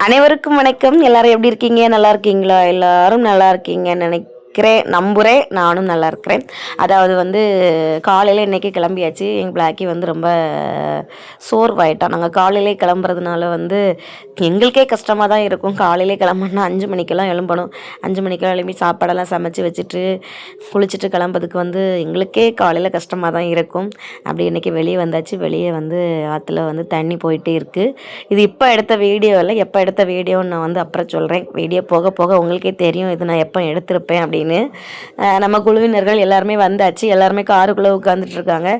அனைவருக்கும் வணக்கம். எல்லாரும் எப்படி இருக்கீங்க? நல்லா இருக்கீங்களா? எல்லாரும் நல்லா இருக்கீங்கன்னு நம்புகிறேன். நானும் நல்லா இருக்கிறேன். அதாவது காலையில் இன்றைக்கி கிளம்பியாச்சு. எங்கள் பிளாக்கி ரொம்ப சோர்வாயிட்டான். நாங்கள் காலையிலே கிளம்புறதுனால எங்களுக்கே கஷ்டமாக தான் இருக்கும். காலையிலே கிளம்புனா 5 மணிக்கெல்லாம் எழும்பணும். 5 மணிக்கெல்லாம் எழும்பி சாப்பாடெல்லாம் சமைச்சு வச்சுட்டு குளிச்சுட்டு கிளம்புறதுக்கு எங்களுக்கே காலையில் கஷ்டமாக தான் இருக்கும். அப்படி இன்றைக்கி வெளியே வந்தாச்சு. வெளியே ஆற்றுல தண்ணி போயிட்டே இருக்குது. இது இப்போ எடுத்த வீடியோ இல்லை, எப்போ எடுத்த வீடியோன்னு நான் அப்புறம் சொல்கிறேன். வீடியோ போக போக உங்களுக்கே தெரியும் இது நான் எப்போ எடுத்திருப்பேன் அப்படின்னு. நம்ம குழுவினர்கள் எல்லாருமே வந்தாச்சு. எல்லாருமே காருக்குள்ளே உட்காந்துட்டு இருக்காங்க.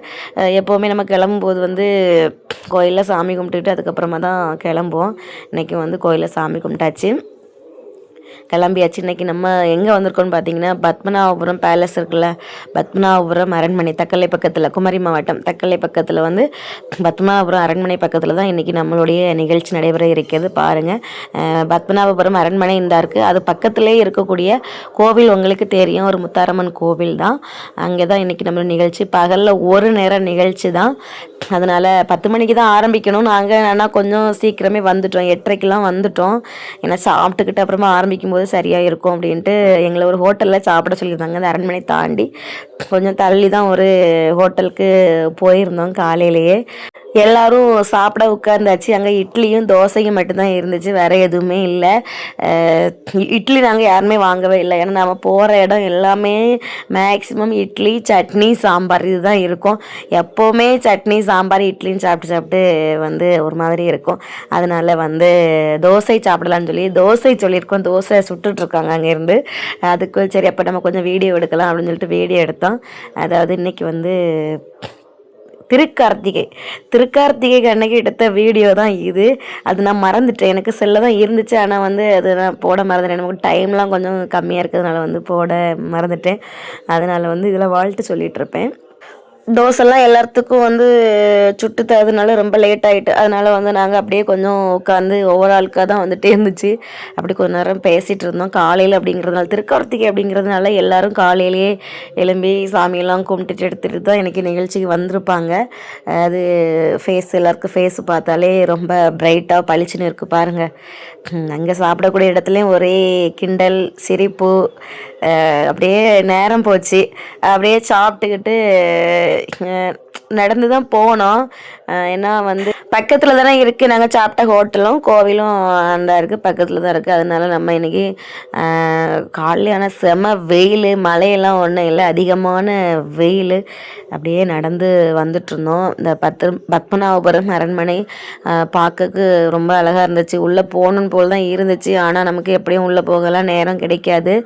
எப்போவுமே நம்ம கிளம்பும்போது கோயிலில் சாமி கும்பிட்டுட்டு அதுக்கப்புறமா தான் கிளம்புவோம். இன்றைக்கி கோயிலில் சாமி கும்பிட்டாச்சு, கிளம்பியாச்சு. இன்றைக்கி நம்ம எங்கே வந்திருக்கோம்னு பார்த்தீங்கன்னா, பத்மநாபபுரம் பேலஸ் இருக்குல்ல, பத்மநாபபுரம் அரண்மனை தக்கலை பக்கத்தில், குமரி மாவட்டம் தக்கலை பக்கத்தில் பத்மநாபபுரம் அரண்மனை பக்கத்தில் தான் இன்றைக்கி நம்மளுடைய நிகழ்ச்சி நடைபெற இருக்கிறது. பாருங்கள், பத்மநாபபுரம் அரண்மனை இந்த இருக்குது. அது பக்கத்திலே இருக்கக்கூடிய கோவில் உங்களுக்கு தெரியும், ஒரு முத்தாரம்மன் கோவில் தான். அங்கே தான் இன்றைக்கி நம்ம நிகழ்ச்சி. பகலில் ஒரு நேரம் நிகழ்ச்சி தான். அதனால் 10 மணிக்கு தான் ஆரம்பிக்கணும். நாங்கள் ஆனால் கொஞ்சம் சீக்கிரமே வந்துட்டோம், 8:30க்கெலாம் வந்துட்டோம். ஏன்னா சாப்பிட்டுக்கிட்டு அப்புறமா ஆரம்பிக்கும்போது சரியாக இருக்கும் அப்படின்ட்டு எங்களை ஒரு ஹோட்டலில் சாப்பிட சொல்லியிருந்தாங்க. அந்த அரண்மனை தாண்டி கொஞ்சம் தள்ளி தான் ஒரு ஹோட்டலுக்கு போயிருந்தோம். காலையிலேயே எல்லோரும் சாப்பிட உட்காந்தாச்சு. அங்கே இட்லியும் தோசையும் மட்டும்தான் இருந்துச்சு, வேறு எதுவுமே இல்லை. இட்லி நாங்கள் யாருமே வாங்கவே இல்லை. ஏன்னா நம்ம போகிற இடம் எல்லாமே மேக்ஸிமம் இட்லி சட்னி சாம்பார் இதுதான் இருக்கும். எப்போவுமே சட்னி சாம்பார் இட்லின்னு சாப்பிட்டு சாப்பிட்டு ஒரு மாதிரி இருக்கும். அதனால் தோசை சாப்பிடலான்னு சொல்லி தோசை சொல்லியிருக்கோம். தோசை சுட்டுட்ருக்காங்க அங்கேருந்து. அதுக்கு சரி அப்போ நம்ம கொஞ்சம் வீடியோ எடுக்கலாம் அப்படின்னு சொல்லிட்டு வீடியோ எடுத்தோம். அதாவது இன்றைக்கி திருக்கார்த்திகை அன்னைக்கு எடுத்த வீடியோ தான் இது. அது நான் மறந்துட்டேன். எனக்கு செல்ல தான் இருந்துச்சு, ஆனால் அது நான் போட மறந்துட்டேன். நமக்கு டைம்லாம் கொஞ்சம் கம்மியாக இருக்கிறதுனால போட மறந்துட்டேன். அதனால் இதில் வாழ்த்து சொல்லிகிட்ருப்பேன். தோசைலாம் எல்லாத்துக்கும் சுட்டு தரதுனால ரொம்ப லேட் ஆகிட்டு. அதனால் நாங்கள் அப்படியே கொஞ்சம் உட்காந்து ஒவ்வொரு ஆளுக்காக தான் இருந்துச்சு. அப்படி கொஞ்ச நேரம் பேசிகிட்டு இருந்தோம். காலையில் அப்படிங்கிறதுனால, திருக்கார்த்திகை அப்படிங்கிறதுனால எல்லோரும் காலையிலேயே எழும்பி சாமியெல்லாம் கும்பிட்டுட்டு எடுத்துகிட்டு தான் எனக்கு நிகழ்ச்சிக்கு வந்திருப்பாங்க. அது எல்லாருக்கும் ஃபேஸ் பார்த்தாலே ரொம்ப பிரைட்டாக பளிச்சுன்னு இருக்குது பாருங்கள். அங்கே சாப்பிடக்கூடிய இடத்துலையும் ஒரே கிண்டல் சிரிப்பு. அப்படியே நேரம் போச்சு. அப்படியே சாப்பிட்டுக்கிட்டு நடந்து தான் போனோம். ஏன்னா பக்கத்தில் தானே இருக்குது. நாங்கள் சாப்பிட்ட ஹோட்டலும் கோவிலும் அந்த இருக்குது, பக்கத்தில் தான் இருக்குது. அதனால நம்ம இன்றைக்கி காலையில் ஆனால் செம வெயில், மழையெல்லாம் ஒன்றும் இல்லை, அதிகமான வெயில். அப்படியே நடந்து வந்துட்டுருந்தோம். இந்த பத்மநாபபுரம் அரண்மனை பார்க்கறதுக்கு ரொம்ப அழகாக இருந்துச்சு. உள்ளே போகணுன்னு போல் தான் இருந்துச்சு. ஆனால் நமக்கு எப்படியும் உள்ளே போகலாம் நேரம் கிடைக்காது.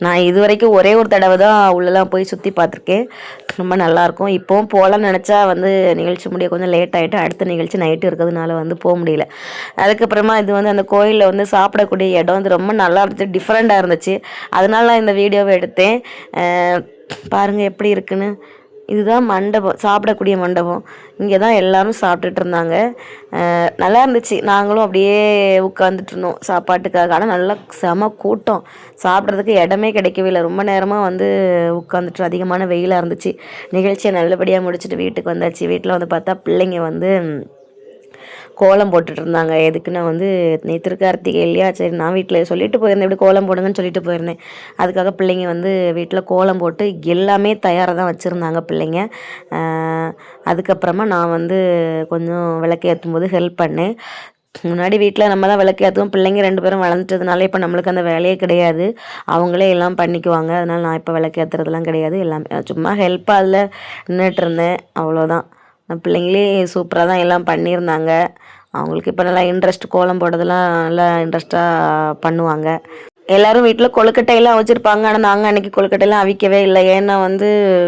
நான் இது வரைக்கும் ஒரே ஒரு தடவை தான் உள்ளெல்லாம் போய் சுற்றி பார்த்துருக்கேன். ரொம்ப நல்லாயிருக்கும். இப்போவும் போகலான்னு நினச்சா நிகழ்ச்சி முடிய கொஞ்சம் லேட் ஆகிட்டு, அடுத்த நிகழ்ச்சி நைட்டு இருக்கிறதுனால போக முடியல. அதுக்கப்புறமா இது அந்த கோயிலில் சாப்பிடக்கூடிய இடம் ரொம்ப நல்லா இருந்துச்சு, டிஃப்ரெண்ட்டாக இருந்துச்சு. அதனால நான் இந்த வீடியோவை எடுத்தேன். பாருங்கள் எப்படி இருக்குன்னு. இதுதான் மண்டபம், சாப்பிடக்கூடிய மண்டபம். இங்கே தான் எல்லோரும் சாப்பிட்டுட்டு இருந்தாங்க. நல்லா இருந்துச்சு. நாங்களும் அப்படியே உட்காந்துட்டு சாப்பாட்டுக்காக. ஆனால் நல்லா செம கூட்டம், சாப்பிட்றதுக்கு இடமே கிடைக்கவே இல்லை. ரொம்ப நேரமாக உட்காந்துட்டு அதிகமான வெயிலாக இருந்துச்சு. நிகழ்ச்சியை நல்லபடியாக முடிச்சுட்டு வீட்டுக்கு வந்தாச்சு. வீட்டில் பார்த்தா பிள்ளைங்க கோலம் போட்டுட்டு இருந்தாங்க. எதுக்குன்னா நீ திருக்கார்த்திகை இல்லையா, சரி நான் வீட்டில் சொல்லிட்டு போயிருந்தேன், இப்படி கோலம் போடுங்கன்னு சொல்லிட்டு போயிருந்தேன். அதுக்காக பிள்ளைங்க வீட்டில் கோலம் போட்டு எல்லாமே தயாராக தான் வச்சுருந்தாங்க பிள்ளைங்க. அதுக்கப்புறமா நான் கொஞ்சம் விளக்கேற்றும் போது ஹெல்ப் பண்ணேன். முன்னாடி வீட்டில் நம்ம தான் விளக்கு ஏற்றுவோம். பிள்ளைங்க 2 பேரும் வளர்ந்துட்டதுனால இப்போ நம்மளுக்கு அந்த வேலையே கிடையாது, அவங்களே எல்லாம் பண்ணிக்குவாங்க. அதனால் நான் இப்போ விளக்கு ஏற்றுறதுலாம் கிடையாது. எல்லாமே சும்மா ஹெல்ப்பாக அதில் நின்றுட்டு இருந்தேன், அவ்வளோதான். பிள்ளைங்களே சூப்பராக தான் எல்லாம் பண்ணியிருந்தாங்க. அவங்களுக்கு இப்போ நல்லா இன்ட்ரெஸ்ட், கோலம் போடுறதுலாம் நல்லா இன்ட்ரெஸ்ட்டாக பண்ணுவாங்க. எல்லோரும் வீட்டில் கொழுக்கட்டையெல்லாம் வச்சுருப்பாங்க. ஆனால் நாங்கள் அன்றைக்கி கொழுக்கட்டையெல்லாம் அவிக்கவே இல்லை. ஏன்னா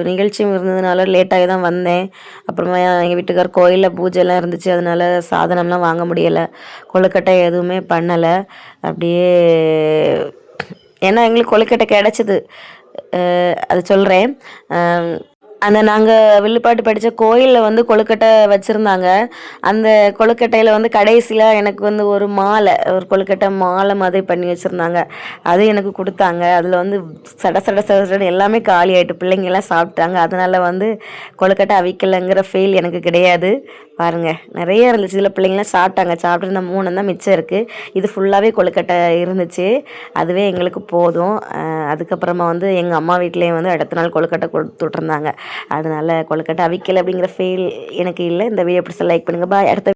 நிகழ்ச்சியும் இருந்ததுனால லேட்டாகி தான் வந்தேன். அப்புறமா எங்கள் வீட்டுக்கார் கோயிலில் பூஜைலாம் இருந்துச்சு, அதனால் சாதனம்லாம் வாங்க முடியலை, கொழுக்கட்டை எதுவுமே பண்ணலை. அப்படியே ஏன்னா எங்களுக்கு கொழுக்கட்டை கிடச்சிது, அது சொல்கிறேன். அந்த நாங்கள் வில்லுப்பாட்டு படித்த கோயிலில் வந்து கொழுக்கட்டை வச்சுருந்தாங்க. அந்த கொழுக்கட்டையில் வந்து கடைசியில் எனக்கு வந்து ஒரு மாலை, ஒரு கொழுக்கட்டை மாலை மாதிரி பண்ணி வச்சுருந்தாங்க. அது எனக்கு கொடுத்தாங்க. அதில் வந்து சட சட சட சடன்னு எல்லாமே காலி ஆகிட்டு, பிள்ளைங்கெல்லாம் சாப்பிட்டாங்க. அதனால் வந்து கொழுக்கட்டை அவிக்கலைங்கிற ஃபீல் எனக்கு கிடையாது. பாருங்கள், நிறைய இருந்துச்சு. இதில் பிள்ளைங்களாம் சாப்பிட்டாங்க. சாப்பிட்டு இந்த 3 தான் மிச்சம் இருக்குது. இது ஃபுல்லாகவே கொழுக்கட்டை இருந்துச்சு. அதுவே எங்களுக்கு போதும். அதுக்கப்புறமா வந்து எங்கள் அம்மா வீட்லேயும் வந்து அடுத்த நாள் கொழுக்கட்டை கொடுத்துட்ருந்தாங்க. அதனால் கொழுக்கட்டை அவிக்கலை அப்படிங்கிற ஃபீல் எனக்கு இல்லை. இந்த வீடியோ பிடிச்சா லைக் பண்ணுங்கள். பாய். அடுத்த